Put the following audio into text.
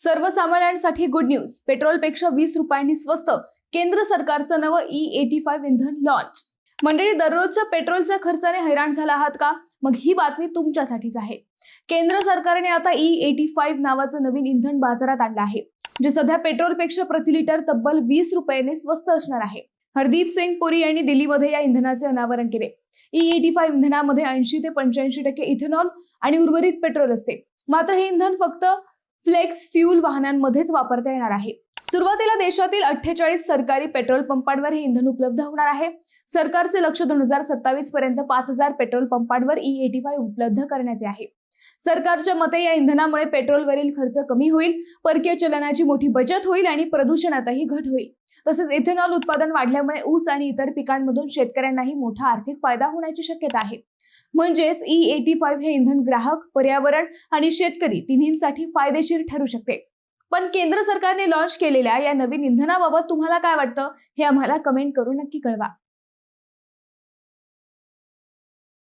सर्वसामान्यांसाठी good news. पेट्रोलपेक्षा 20 रुपयांनी स्वस्त केंद्र सरकारचं नवं E85 इंधन लॉन्च. मंडळी, दररोजच्या पेट्रोलच्या खर्चाने हैराण झाला आहात का? मग ही बातमी तुमच्यासाठीच आहे. केंद्र सरकारने आता E85 नावाचं नवीन इंधन बाजारात आणलं आहे, जे सध्या पेट्रोलपेक्षा प्रति लिटर तब्बल 20 रुपयांनी स्वस्त असणार आहे. हरदीप सिंग पुरी यांनी दिल्लीमध्ये या इंधनाचे अनावरण केले. E85 इंधनामध्ये 80 ते 85% इथेनॉल आणि उर्वरित पेट्रोल असते. मात्र हे इंधन फक्त फ्लेक्स फ्यूल वाहनांमध्येच वापरता येणार आहे. सुरुवातीला देशातील 48 सरकारी पेट्रोल पंपांवर हे इंधन उपलब्ध होणार आहे. सरकारचे लक्ष्य 2027 पर्यंत 5000 पेट्रोल पंपांवर E85 उपलब्ध करण्याचे आहे. सरकारच्या मते या इंधनामुळे पेट्रोलवरील खर्च कमी होईल, परकीय चलनाची मोठी बचत होईल आणि प्रदूषणातही घट होईल. तसेच इथेनॉल उत्पादन वाढल्यामुळे ऊस आणि इतर पिकांमधून शेतकऱ्यांनाही मोठा आर्थिक फायदा होण्याची शक्यता आहे. म्हणजेच E85 हे इंधन ग्राहक, पर्यावरण आणि शेतकरी तिन्हींसाठी फायदेशीर ठरू शकते. पण केंद्र सरकारने लॉन्च केलेल्या या नवीन इंधनाबाबत तुम्हाला काय वाटतं हे आम्हाला कमेंट करून नक्की कळवा.